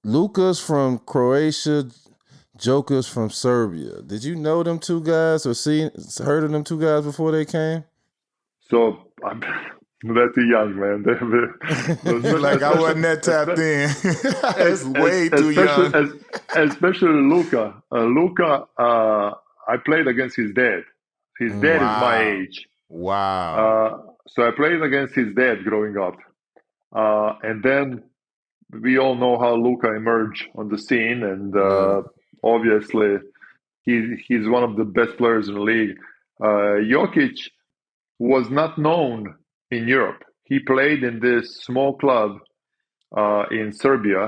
Luka's from Croatia, Joker's from Serbia. Did you know them two guys or heard of them two guys before they came? So I'm not too young, man. You like I wasn't that tapped in. It's way too especially young. especially Luca. Luca, I played against his dad. His dad is my Wow. age. Wow. So I played against his dad growing up. And then we all know how Luca emerged on the scene, and Yeah. obviously he's one of the best players in the league. Jokic was not known in Europe. He played in this small club in Serbia,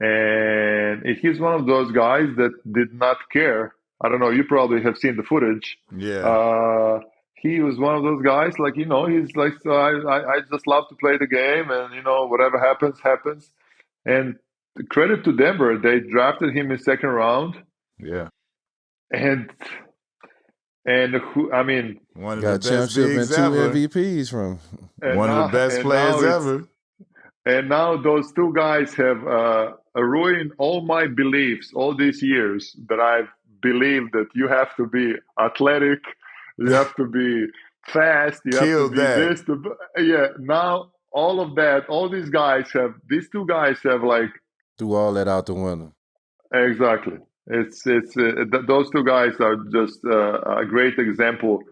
and he's one of those guys that did not care. I don't know. You probably have seen the footage. Yeah. Uh, he was one of those guys, like he's like, so I just love to play the game, and whatever happens, happens. And credit to Denver, they drafted him in second round, Yeah. and who I mean, One of Got the a best championship and bigs two ever. MVPs from. and One of the now best and players now it's ever. and now those two guys have ruined all my beliefs all these years that I've believed that you have to be athletic, you have to be fast, you have to Killed be that. this. Yeah, now all of that, all these two guys have like Threw all that out the window. exactly. Those two guys are just a great example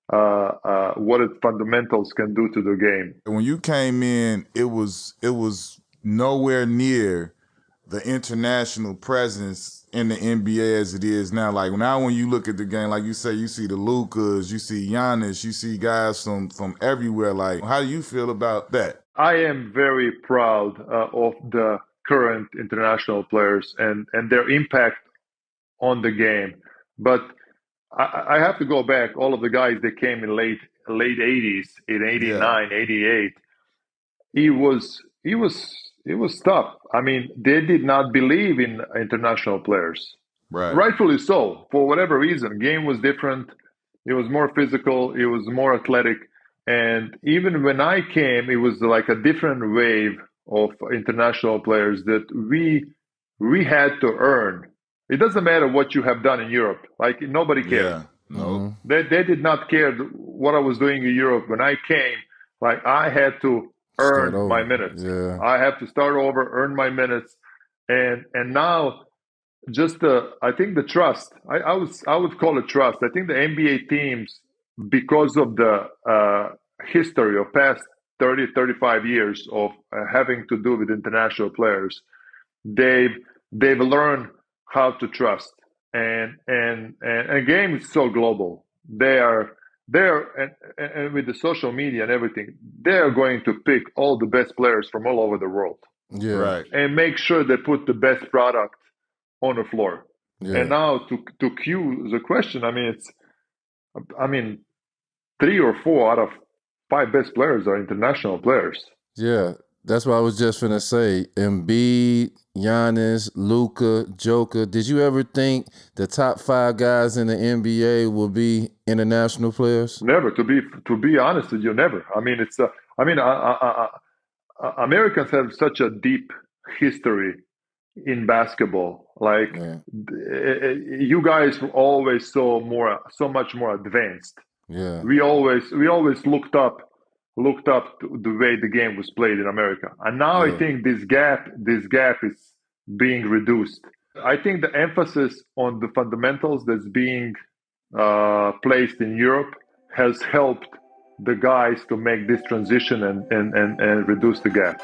what fundamentals can do to the game. When you came in, it was nowhere near the international presence in the NBA as it is now. Like now, when you look at the game, like you say, you see the Lukas, you see Giannis, you see guys from everywhere. Like, how do you feel about that? I am very proud of the current international players and their impact on the game. But I have to go back. All of the guys that came in late 80s, in Yeah, 89, 88, it was tough. I mean, they did not believe in international players. right. Rightfully so, for whatever reason. Game was different. It was more physical. It was more athletic. And even when I came, it was like a different wave of international players that we had to earn. It doesn't matter what you have done in Europe. Like nobody cared. Yeah, nope. Mm-hmm. They did not care what I was doing in Europe. When I came, like I had to Start earn my over. minutes. Yeah. I have to start over, earn my minutes, and now just I think the trust. I would call it trust. I think the NBA teams, because of the history of past 30, 35 years of having to do with international players, they've they've learned how to trust. And a game is so global. And with the social media and everything, they are going to pick all the best players from all over the world Yeah. Right. and make sure they put the best product on the floor. And Yeah. now to cue the question, I mean, 3 or 4 out of 5 best players are international players. Yeah. That's what I was just finna say. Embiid, Giannis, Luka, Joker. Did you ever think the top 5 guys in the NBA will be international players? Never, to be honest with you, never. I mean, it's. I mean, Americans have such a deep history in basketball. Like Yeah. you guys were always so much more advanced. Yeah. We always looked up to the way the game was played in America, and now I Yeah. think this gap is being reduced. I think the emphasis on the fundamentals that's being placed in Europe has helped the guys to make this transition and reduce the gap.